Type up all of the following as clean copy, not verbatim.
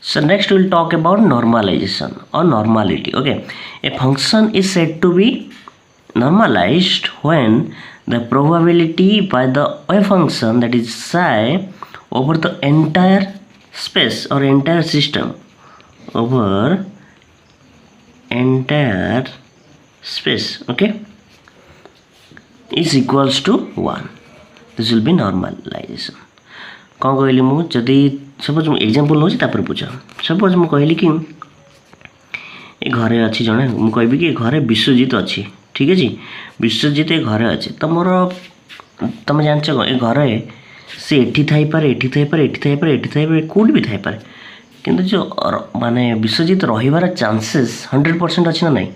So next we'll talk about normalization or normality. Okay, a function is said to be normalized when the probability by the wave function, that is psi, over the entire space or entire system, over entire space, okay, is equals to 1. This will be normalization. कौन कहली मु जदि suppose मु example नौछि तापर पूछ suppose मु कहली कि ए घरे अछि जणे मु कहबी कि घरे विश्वजीत अछि, ठीक अछि, विश्वजीत ए घरे अछि त मोर तुम जानछ ए घरे से एठी थाई पारे एठी थाई पारे एठी थाई पारे एठी थाई पारे कोड भी थाई पारे, किंतु जो माने विश्वजीत रहिबार चांसेस 100% अछि ना नहीं।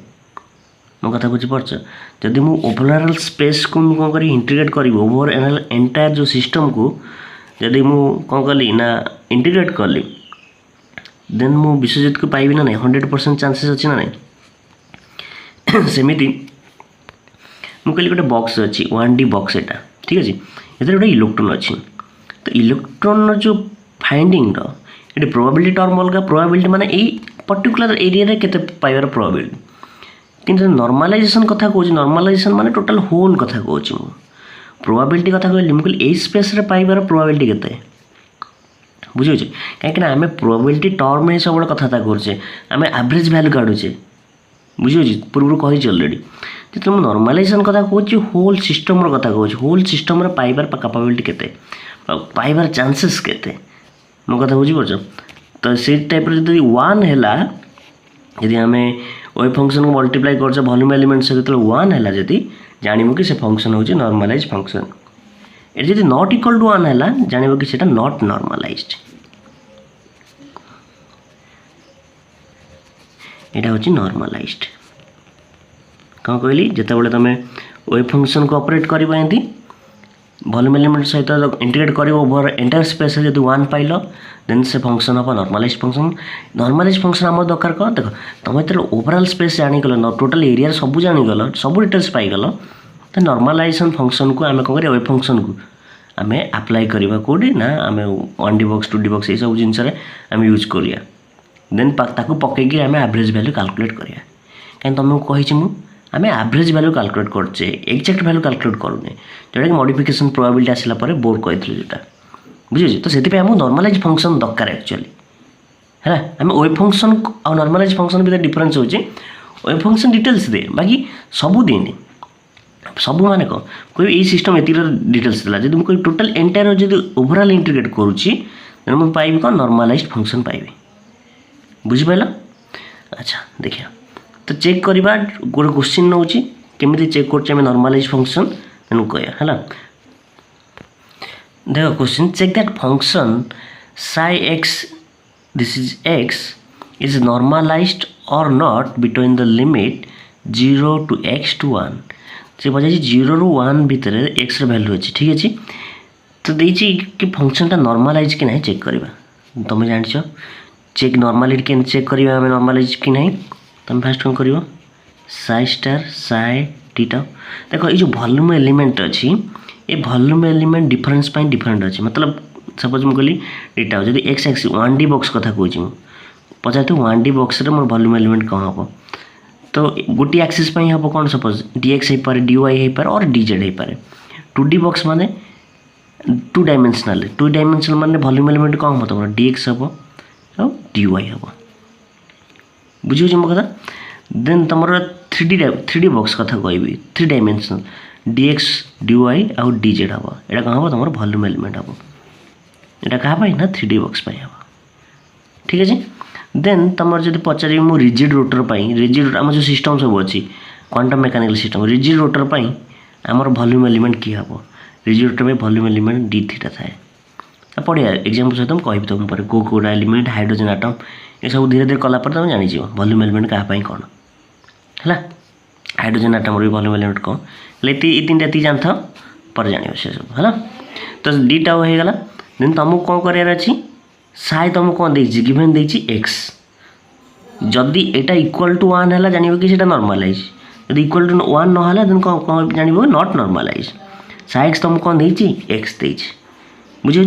मो कथा बुझी परछ जदि मु ओवरऑल स्पेस को मु कोन करी इंटीग्रेट करी ओवर एंटायर जो सिस्टम को जदि मु कौन कली ना इंटीग्रेट कली देन मु विश्वजीत को पाइबी ना नहीं 100% चांसेस अच्छी ना नहीं। सेमिति मु कहली गोटे बॉक्स अच्छी 1D बॉक्स एटा, ठीक अच्छे, ये गोटे इलेक्ट्रॉन अच्छी, तो इलेक्ट्रॉन जो फाइंडिंग ये प्रोबेबिलिटी टर्म अलग, प्रोबेबिलिटी माने यही पर्टिकुलर एरिया रे केते पाइबार प्रोबेबिलिटी, किंतु नॉर्मलाइजेशन कथा कहूँ, नॉर्मलाइजेशन माने टोटल होल कथा कहूँ मु, प्रोबेबिलिटी कथा कहली मुझे यही स्पेस रे पाइबार प्रोबेबिलिटी केते बुझे कहीं आम प्रोबेबिलिटी टर्म ही सब कथा करुचे, आम एवरेज वैल्यू काढ़ुचे, बुझे पूर्व कही अलरेडी जो तुम नॉर्मलाइजेशन कथा कहूँ होल सिस्टम कथा कहूँ, होल सिस्टम पाइबार कैपेबिलिटी केते पाइबार चांसेस केते मो कथा बुझी पारछ। तो से टाइप जब 1 है यदि आम वेव फंक्शन को मल्टीप्लाई कर वॉल्यूम एलिमेंट से जो 1 है जदि जानव कि से फंक्शन हूँ नॉर्मलाइज फंक्शन, ये जब नॉट इक्वल टू 1 है जानव कि से नॉट नॉर्मलाइज्ड, यहाँ हूँ नॉर्मलाइज्ड। कौन कहली जिते तुम वेव फंक्शन को ऑपरेट कर वॉल्यूम एलिमेंट सहित इंटीग्रेट कर ओवर एंटायर स्पेस जब 1 पाइल देन से फंक्शन हम नॉर्मलाइज्ड फंक्शन। नॉर्मलाइज्ड फंक्शन आम दरकार कौन देख तुम जो ओवरऑल स्पेस जानीगल टोटल एरिया सब जानीगल सब डिटेल्स पाइगल तो नॉर्मलाइजेशन फंक्शन को आम कौन वेव फंक्शन को आम अप्लाई करवा कौटी ना आम 1D बॉक्स 2D बॉक्स ये सब जिनस आम यूज करिया देन ताकू पकईकि आम एवरेज वैल्यू कैलकुलेट करिया। कहीं तुमको कही आम एवरेज वैल्यू कैलकुलेट करचे एक्जाक्ट वैल्यू कैलकुलेट करूने जोटा कि मॉडिफिकेशन प्रोबेबिलिटी आसला पर बोर्ड कही जोटा बुझे, तो से आम नॉर्मलाइज फंक्शन दरकार एक्चुअली है आम वेव फंक्शन और नॉर्मलाइज फंक्शन भीतर डिफरेंस होचे वेव फंक्शन डिटेल्स दे बाकी सबू देनी सब माने कौन कोई ये सिस्टम एति डिटेल्स देला जब मुझे टोटल एंटायर जब ओवरऑल इंटीग्रेट करुच्ची देन मुझे पाइबी कौन नॉर्मलाइज्ड फंक्शन पाइबी, बुझिपाल। अच्छा देखिए तो चेक करवा गोटे क्वेश्चन नौ केमी चेक कर नॉर्मलाइज्ड फंक्शन तेणु कह है देख question check that function psi x this is x is normalized or not between the limit 0 to x to 1 से बजाय 0 ରୁ 1 भितर x ର वैल्यू अच्छी, ठीक अच्छे, तो देखिए कि फंक्शन टा नॉर्मलाइज कि नहीं चेक करवा तुम जान चेक नॉर्मलिटी के चेक करवा आम नॉर्मलाइज कि नहीं तुम फास्ट कौन कर साई स्टार साई टीटा देखो ये जो वॉल्यूम एलिमेंट अच्छी ये volume element difference pi different अच्छी मतलब सपोज मुझे कहली टीटा जब एक्स एक्स 1D बॉक्स कथा कहूँ पचार तो 1D बॉक्स मोर वॉल्यूम एलिमेंट कौन हम तो गोटे एक्सिस हम कौन सपोज dx हो पारे dy हो पारे और dz हो पारे 2D बॉक्स माने 2 डायमेंशनल माने वॉल्यूम एलिमेंट कौन हम तुम dx हम और dy हम बुझे मो कथा। देन तुम 3D बॉक्स कथा कहबी 3 डायमेंशनल dx dy और dz हम यहाँ कौन हम तुम वॉल्यूम एलिमेंट हम यहाँ क्या ना 3D बॉक्स हम, ठीक अच्छे। देन तुम जब पचार मु रिजिड रोटर रिजिड आम जो सिस्टम सब अच्छी quantum mechanical system rigid rotor आमर वॉल्यूम एलिमेंट किए हम rigid rotor volume element d theta थाए पढ़िया एग्जांपल सहित मुझे कहि तुम पर कोड़ा एलिमेंट हाइड्रोजन आटम ये सब धीरे धीरे कला तुम जानी वॉल्यूम एलिमेंट क्या कौन है हाइड्रोजन आटम वॉल्यूम एलिमेंट कौन ये 3टा ती जान था पर जान से सब है तो d टा होगा देन तुमको कौन करार अच्छी साई तुमको कौन देखी गिवेन देखी एक्स जदि एटा इक्वल टू 1 है जानव कि नॉर्मलाइज जब इक्वल टू 1 ना देन कौन जानव नॉट नॉर्मलाइज साई एक्स तुमको कौन देखी एक्स देखी बुझे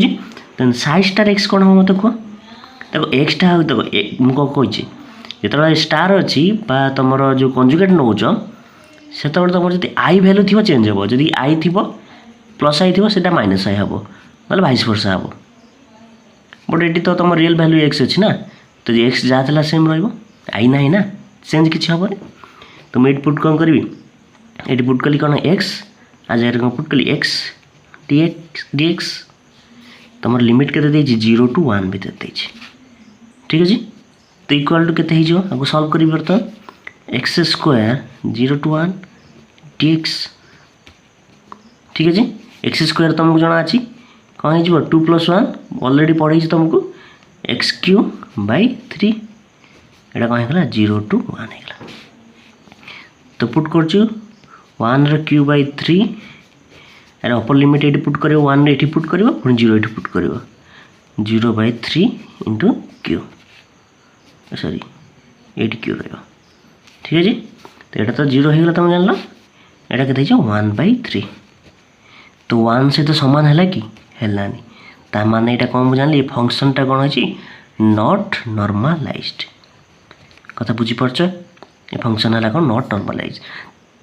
देन साई स्टार एक्स कौन हम मत कह देखो एक्सटा देखो मुझे कौन कही जो स्टार अच्छी तुम जो कंजुगेट नौच से तुम जो आई भैल्यू थी चेंज हे जदि आई थी प्लस आई थी से माइनस आई हम ना भाइस वर्षा हम बट ये तो तुम रियल भैल्यू एक्स अच्छी ना तो एक्स जहाँ था सेम रही ना चेंज किसी हम तो मुझे पुट कौन करी ये पुट कली कौन एक्स आज कौन पुट कली एक्स dx तुम लिमिट के 0 to 1 भर ठीक अच्छे तो इक्वाल टू के आपको सॉल्व करी बर्तमान एक्स स्क्वायर 0 to 1 dx ठीक अच्छे एक्स स्क्वायर तुमको जना अच्छी कौन हो 2 + 1 ऑलरेडी पढ़े तुमको एक्स क्यू बाई 3 यहाँ कौन होगा 0 to 1 होगा तो पुट कर 1 क्यू बाई 3 यार अपर लिमिट ये पुट कर 1 ये पुट कर 0 ये पुट कर 0/3 इंटू क्यू सॉरी 8 क्यू रहा ठीक है तो यहाँ तो 0 होगा तुम जान लो यहाँ के 1/3 तो 1 से तो सामान है कि हेलानी ता माने यहाँ कौन जान ये फंक्शनटा कौन अच्छी नॉट नॉर्मलाइज्ड कथा बुझीपारच ये फंक्शन है कौन नॉट नॉर्मलाइज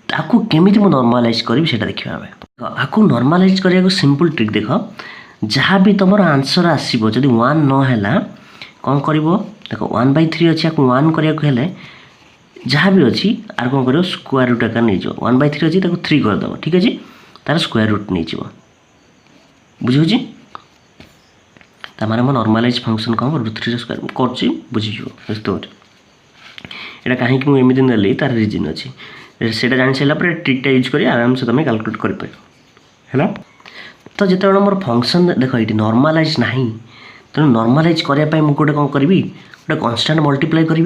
आपको केमी मुझे नॉर्मलाइज करी से देखा आपको नॉर्मलाइज करने सिंपल ट्रिक देख जहाँ भी तुम आंसर आसो जदि 1 ना कौन कर देख 1/3 अच्छी आपको 1 करने जहाँ भी अच्छी आर कौन कर स्क्वायर रूट आकार नहीं 1/3 अच्छी 3 करदेव ठीक अच्छे तार स्क्वायर रूट नहीं बुझे तार नॉर्मलाइज फंक्शन कौन √3 स्क्वायर कर बुझीज यहाँ कहीं मुझे नेली तार रिजन अच्छी से जानी सारापर ट्रिकटा यूज कर आराम से तुम कैलकुलेट कर तो जिते मोर फंक्शन देख ये नॉर्मलाइज ना तेणु नॉर्मलाइज करने मुझे कौन करी गोटे कन्स्टाट मल्टीप्लाई करी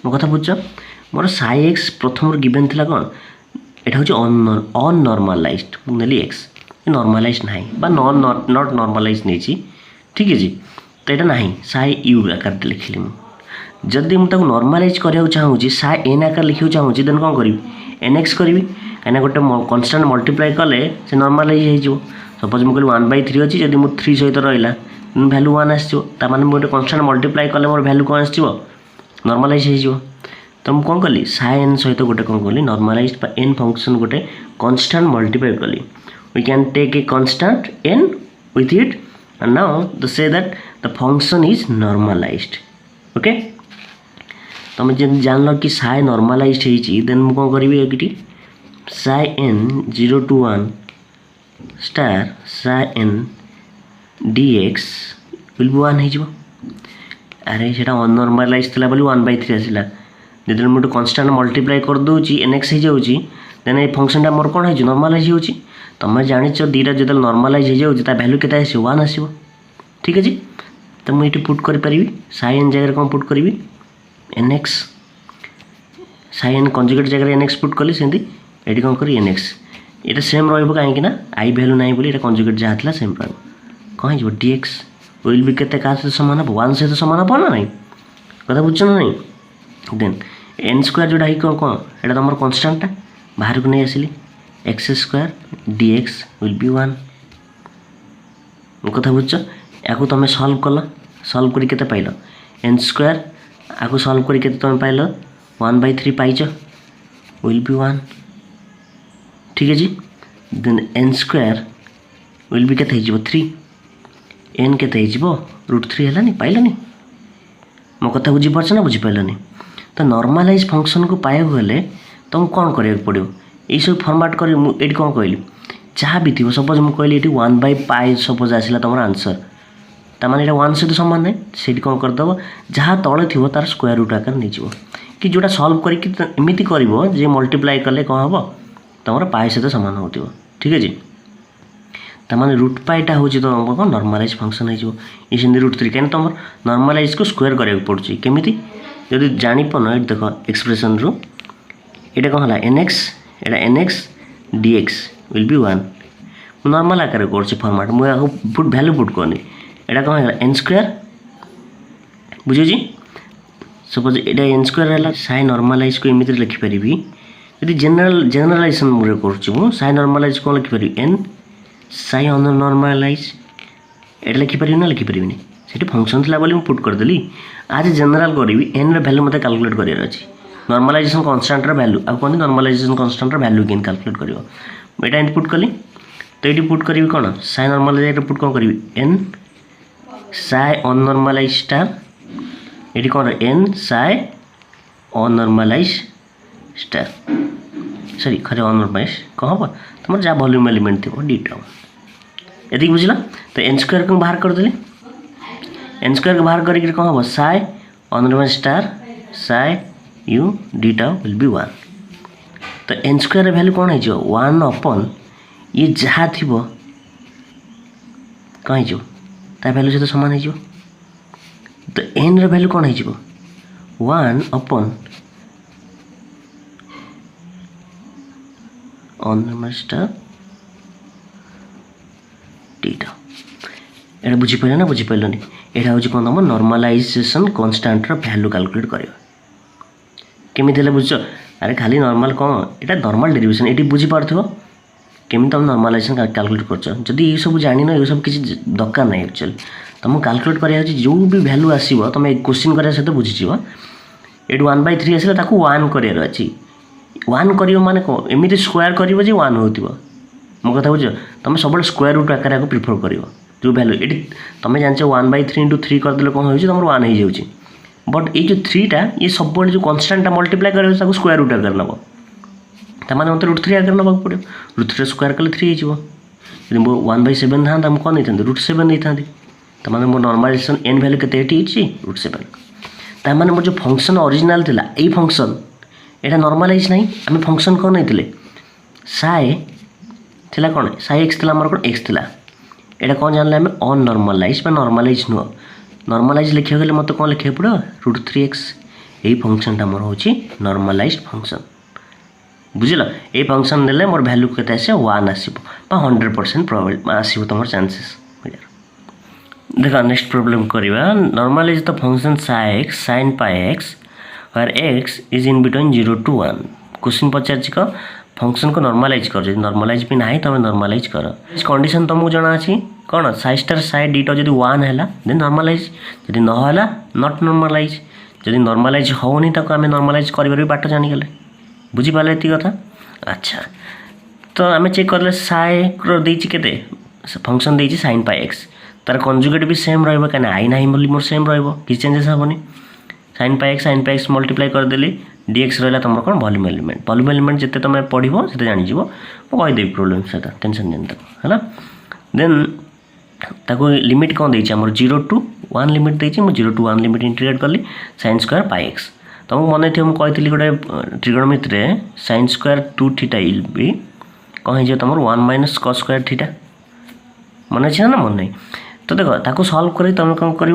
मो कथा बुझ मोर साई एक्स प्रथम गिवेन थी कौन यहाँ हूँ अननॉर्मलाइज्ड मुझे एक्स नॉर्मलाइज ना नॉट नॉर्मलाइज नहीं ठीक है तो यहाँ ना साई यू आकार लिखिली मुझे जदि मुझे नॉर्मलाइज करने चाहूँगी साई एन आकार लिखा चाहूँगी देन कौन करी एन एक्स करी कहीं गोटे कन्स्टाट मल्टीप्लाई कले से नॉर्मलाइज हो सपोज मुझे 1/3 अच्छी जब मुझे 3 सहित रहा भैल्यू 1 आसने गोटे कन्स्टाट मल्टीप्लाई कले मोर भैल्यू कौन आस नॉर्मलाइज हो तो मुझे कौन कली साई एन सहित गोटे कौन कली नॉर्मलाइज एन फंक्शन गोटे कन्स्टाट मल्टीप्लाई कली we can take a constant n with it and now to say that the function is normalized okay तुम जब जान लो कि साई नॉर्मलाइज्ड होती देन मुझे कौन करी ये psi n 0 to 1 star psi n dx will be 1 हो अरे से अननॉर्मलाइज थी बोली 1/3 आसला जो मुझे कन्स्टाट मल्टीप्लाई कर दूची एन एक्स हो देन ये फंक्शनटा मोर कौन हो नॉर्मलाइज हो तुम जाच दीटा जो नॉर्मलाइज हो भैल्यू के 1 आसो ठीक अच्छे तो मुझे पुट करी साई एन जगह कौन पुट करी n x psi n conjugate जगह एन एक्स पुट कली सेमती ये कौन करी एन एक्स ये सेम रही आई भैल्यू ना बोली कंजुगेट जहाँ था सेम रहा कौन हो dx विल बी के सामान हम 1 सहित सामान हम ना ना कथा बुझ ना नहीं देन एन स्क्वायर जोटा कौन कौन यहाँ तुम कन्स्टाटा बाहर को नहीं आसिली x square dx will be 1 कथा बुझ या तुम सल्व कल सल्व कर पाइल एन स्क्वायर आपको सल्व कर तुम पाइल 1/3 पाइच विल बी 1 ठीक है then n square will be के 3 एन के √3 है पाइलनी मो कथा बुझीपार ना बुझीपारे तो नॉर्मलाइज फंक्शन को पाइबा गले तुमको कौन कराया पड़ो ये सब फॉर्मेट कर ये कौन कहली जहाँ भी थी सपोज मुझे कहली ये 1/π सपोज आसला तुम आंसर ताने ये 1 सहित सामान ना से कौन करदेव जहाँ तले थी तार स्क्वायर रूट आकार नहीं कि जोटा सल्व करमती कर मल्टीप्लाई कले कौन हम तुम पाई सहित सामान हो ठीक है ताने √π हूँ तुम कौन नॉर्मलाइज फंक्शन हो √3 कहीं तुम नॉर्मलाइज को स्क्वायर कराया पड़ुची केमी जब जापन ये देख एक्सप्रेशन रू ये कौन है n x dx will be 1 normal आकार कर फॉर्मेट मुझे पुट भैल्यू पुट करनी यहाँ कौन है एन स्क्वायर बुझे सपोज ये एन स्क्वायर है साई नॉर्मलाइज को एमती लिखिपारि यदि जेनरलाइजेशन मुझे कर साई नॉर्मलाइज कौन लिखिपारि एन साई अननॉर्मलाइज ये लिखिपारि ना लिखिपारि ये फंक्शन थी बोली पुट करदेली आज जनरल करी एन रैल्यू मत कैलकुलेट करार अच्छी नॉर्मलाइजेशन कांस्टेंट वैल्यू आ कहते नॉर्मलाइजेशन कांस्टेंट वैल्यू केन कैलकुलेट कर यहाँ एंड पुट कली तो ये पुट करी कौन साइ नॉर्मलाइज पुट कौन करी एन साइ अननॉर्मलाइज स्टार ये कौन एन साइ अननॉर्मलाइज स्टार सॉरी खरे अननॉर्मलाइज कौन हम तुम जहाँ वॉल्यूम एलिमेंट थी डीटा ये बुझल तो एन स्क्वायर को बाहर करदेली एन स्क्वायर को बाहर करके कौन हम साइ अननॉर्मलाइज स्टार साइ यू डीटा विल बी 1 तो एन स्क्वायर वैल्यू कौन हो 1 अपन ये जहाँ थी कौन हो वैल्यू सहित सामान हो तो एन वैल्यू कौन हो 1 अपन अननॉर्मलाइज्ड डीटा ये बुझीपारे ना बुझीपारे यहाँ हूँ कौन तुम नॉर्मलाइजेशन कांस्टेंट वैल्यू कैलकुलेट कर केमी बुझ अरे खाली नॉर्मल कौन यहाँ नॉर्मल डेरिवेशन ये बुझीपार केमी तुम नॉर्मलाइजेशन कैलकुलेट कर ये सब जान ये सब किसी दरकार ना एक्चुअली तुमको कैलकुलेट करा जो भी वैल्यू आसो तुम क्वेश्चन कराया सहित बुझीज ये 1/3 आसला 1 करार अच्छी 1 कर माने कौन एमती स्क्वायर कर 1 हो मो कथा बुझ तुम सब स्क्वायर रूट आकार प्रिफर कर जो वैल्यू ये तुम जान 1/3 × 3 करदे कौन हो तुम 1 हो जाए बट ये जो 3टा ये सब जो कन्स्टाटा मल्टीप्लाई कर स्क्वायर रूट आकार नब तमाने मतलब √3 आकार नवा पड़ो √3 स्क्वायर कले 3 हो मो 1/7 था मुझे कौन नहीं √7 नहीं था तमाने मो नॉर्मलाइजेशन एन वैल्यू के √7 तमाने मोर जो फंक्शन ओरिजिनल थिला ए फंक्शन एटा नॉर्मलाइज नहीं आम फंक्शन कौन नहीं साइ थिला कौन साइ एक्स थिला हमर कौन एक्स थिला एटा कौन जानले आम अननॉर्मलाइज बा नॉर्मलाइज नुह नॉर्मलाइज लिखा गले मत कौन लिखा पड़ो √3x यही फंक्शन मोर हूँ नॉर्मलाइज्ड फंक्शन बुझल ये फंक्शन ने मोर वैल्यू के 1 आसो 100% प्रोबेबिलिटी आसो तुम चांसेस देख नेक्स्ट प्रॉब्लम करवा normalise the function psi x sin pi x where x is in between 0 to 1 question Pachar function को नॉर्मलाइज कर नॉर्मलाइज भी ना तुम नॉर्मलाइज कर कंडीशन तुमको जना अच्छी कौन साइ स्टार साइ डीटा जब 1 है देन नॉर्मलाइज जब नहला नॉट नॉर्मलाइज जब नॉर्मलाइज होनी ताको आम नॉर्मलाइज कर बाट जानीगले बुझीपारे ये कथा अच्छा तो आम चेक कर साइ के फंक्शन देती sin pi x तार कंजुगेट भी सेम रही आई ना मोर सेम रही चेंजेस हेनी sin pi x मल्टीप्लाई करदेली dx रहा तुम कौन वॉल्यूम एलिमेंट जिते तुम पढ़ो से जानीज कहीदेवी प्रोब्लेम सहित टेंशन नहीं है देन ताको लिमिट कौन देती आम 0 to 1 लिमिट देती 0 to 1 लिमिट इंटीग्रेट कली sin स्क्वायर pi x तुमको मन थी मुझे कही गोटे ट्रिगोनोमेट्री sin स्क्वायर 2 थीटा इल भी कौन हो तुम 1 - cos स्क्वायर थीटा मन अच्छे ना मन नहीं तो देख ताको सल्व कर तुम कौन कर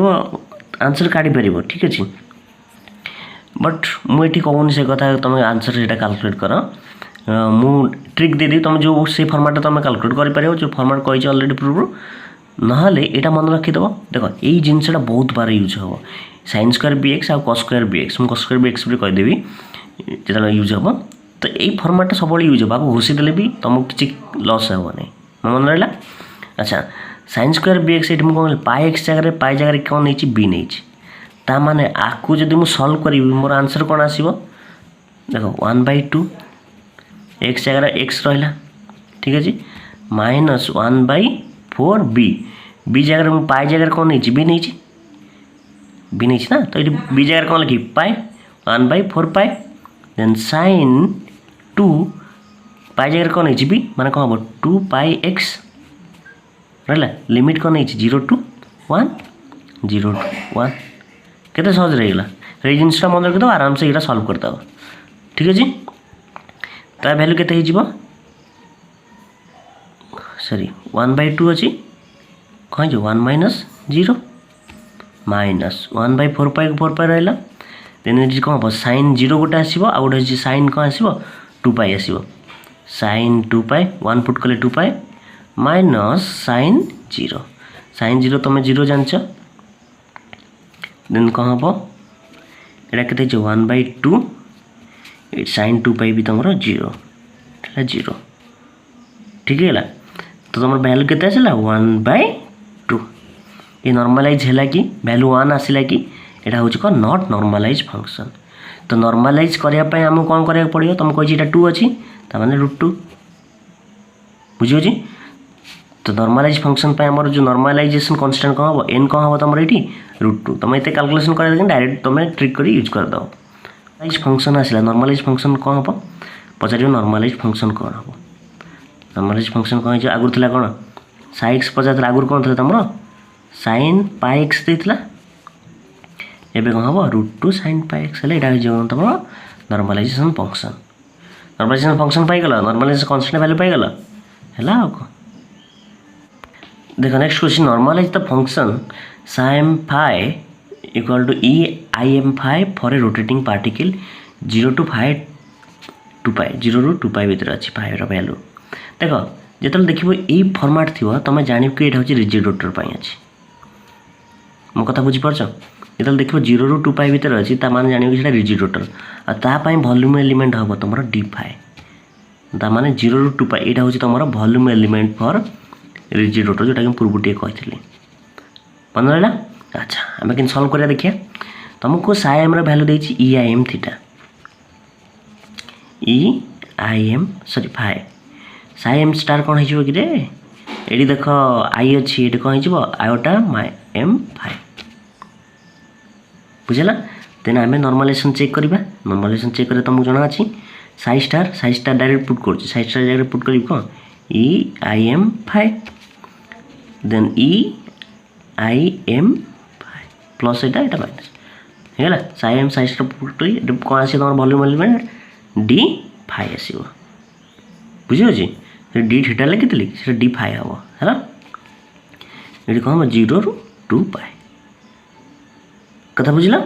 आंसर काढ़ी पार ठीक अच्छे बट मुझे कहूनी से कथा तुम आंसर से कैलकुलेट कर मु ट्रिक देदी तुम जो से फर्माट तुम कैलकुलेट कर जो फर्माट कही अलरेडी पूर्व ना यहाँ मन रखीदेव देख यही जिनसा बहुत बार यूज हम sin स्क्वायर bx आ cos स्क्वायर bx मुझे cos स्क्वायर bx भी कहीदेवी जो यूज हम तो यही फर्माट सब यूज हम आपको घोषीदे भी तुमको किसी लस हेनी मन रहा अच्छा sin स्क्वायर bx ये कौन पाई एक्स जगह कौन नहीं बी नहीं ताने आपको जब मुझे सल्व करी मोर आंसर कौन आसो देख 1/2 एक्स जगह एक्स रहा ठीक अच्छे -1/4 बी जगह मुझे पाई जगह कौन नहीं बी नहीं ना तो ये बी जगह कौन लिखी पाई 1/4 पाई देन sin 2 पाई जगह कौन नहीं बी माने कौन हम 2 पाई एक्स रहा लिमिट कौन नहीं 0 to 1 केते सहज रहीगला ये जिनसा मन रखिद आराम से यहाँ सल्व करदेव ठीक अच्छे तार वैल्यू केते हो सॉरी 1/2 अच्छी कहीं 1 - 0 -1/4 पाई 4 पाई रहा देन ये कौन हम sin 0 गोटे आसो आ गोटे sin कौन आसो 2 पाई आसो sin 2 पाई 1 पुट कले 2 पाई -sin 0 तुम 0 जान देन कौन हम यहाँ के 1/2 sin 2 पाई भी तुम 0 ठीक है तो तुम वैल्यू के 1/2 ये नॉर्मलाइज है कि वैल्यू 1 आसला कि यहाँ हूँ कौन नॉट नॉर्मलाइज फंक्शन। तो नॉर्मलाइज करने आमको कौन करा पड़ो तुम कही यहाँ 2 अच्छी ताने √2 बुझे। तो नॉर्मलाइज फंक्शन पे आमर जो नॉर्मलाइजेशन कांस्टेंट कौन हम एन कौन हम तुम ये √2 तुम ये कैलकुलेशन कर डायरेक्ट तुम ट्रिक कर यूज करद। नॉर्मलाइज फंक्शन आसला नॉर्मलाइज फंक्शन कौन हम पचार नॉर्मलाइज फंक्शन कौन हम। नॉर्मलाइज फंक्शन कौन हो आगुरी थी कौन साइक्स पचार आगुरी कौन था तुम sin πx देता एवं कौन हम √2 sin πx है यहाँ तुम नॉर्मलाइजेशन फंक्शन। नॉर्मलाइजेशन फंक्शन पाइगल नॉर्मलाइजेशन कांस्टेंट वैल्यू पाइगल है आउ देखो next question normalize the function sin phi equal to EIM phi for a rotating particle 0 to phi 2 pi 0 ରୁ 2 pi भीतर अच्छी phi रो वैल्यू देख जो देखो ये फॉर्मेट थी तुम जान कि यहाँ हूँ रिजिड रोटर अच्छी मो कथा बुझीपार जो देखो 0 ରୁ 2 pi भीतर अच्छी ताने जान कि रिजिड रोटर आपाई वॉल्यूम एलिमेंट हम तुम d phi ताने 0 ରୁ 2 pi यहाँ हूँ तुम volume element for rigid rotor जोटा कि पूर्व टे कही मन रहा। अच्छा आम कि सल्व करा देखिए तुमको साइम वैल्यू देती EIM theta EIM sorry phi psi m star कौन हो कि ये देख आई अच्छी ये कौन हो आयोटा M फाइ बुझेगा। देन आम नॉर्मलाइजेशन चेक करवा नॉर्मलाइजेशन चेक कर तुमको जना अच्छी साइ स्टार डायरेक्ट पुट कर साइ स्टार डायरेक्ट पुट कर कौन EIM phi then EIM phi plus यहाँ माइनस है साइम साइ स्टार पुट कर कौन आस तुम वॉल्यूम एलिमेंट d phi आसो बुझे d थीटा लिखी से d phi हम है ये कौन हम 0 ରୁ 2 pi कथा बुझला।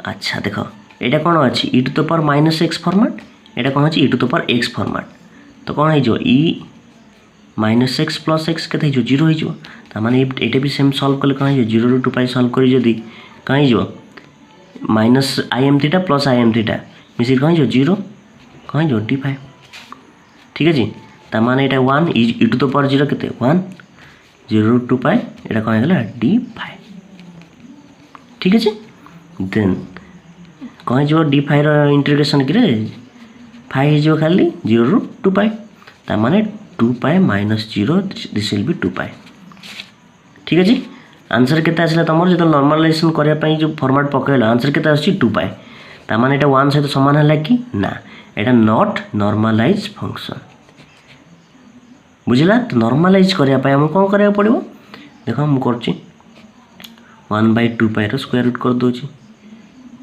अच्छा देख यहाँ कौन अच्छी e⁻⁻x फॉर्मेट यहाँ कौन अच्छी e⁻x फॉर्मेट तो कौन हो -x + x के 0 हो माने ये भी सेम सॉल्व कले कौन हो 0 ରୁ 2 pi सॉल्व कर जदि कहीं हो -IM theta plus IM theta मिसिक कहीं हो 0 कहीं हो d phi ठीक है ताने यहाँ 1 e⁻0 के 1 0 ରୁ 2 pi यहाँ कौन है d phi ठीक है। देन कहीं जो d phi इंटीग्रेशन कि फाइ हो खाली 0 ରୁ 2 pi ताने 2 pi - 0 this will be 2 pi ठीक है। आंसर के तुम जो नॉर्मलाइजेशन करने जो फॉर्मेट पकड़ आंसर के 2 pi ताने यहाँ 1 सहित सामान है कि ना यहाँ नॉट नॉर्मलाइज फंक्शन बुझला। तो नॉर्मलाइज करने आम कौन करा पड़ो देख मुझे 1/2 pi स्क्वायर रूट कर दूसरी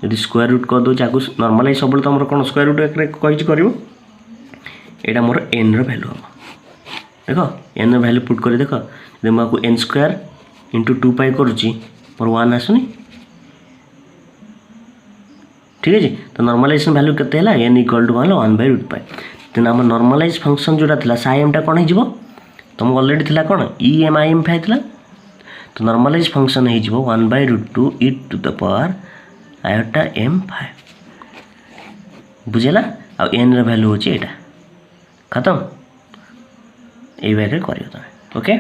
यदि स्क्वायर रूट कर दूसरी आगे नॉर्मलाइज सब तुम कौन स्क्वायर रूट कही कर यहाँ मोर n वैल्यू हम देख n वैल्यू पुट कर देख मुझे n स्क्वायर इंटू 2 pi करुच्ची मोर 1 आसुनी ठीक है। तो नॉर्मलाइजेशन वैल्यू केते है n equal to 1/√2 pi then um normalise function जोटा था साइम टा कौन हो तुम ऑलरेडी थी कौन EIM फाइ था तो नॉर्मलाइज फंक्शन हो 1/√2 e⁻⁻m फाइ बुझेगा आ n वैल्यू हो खत्म ये कर ओके।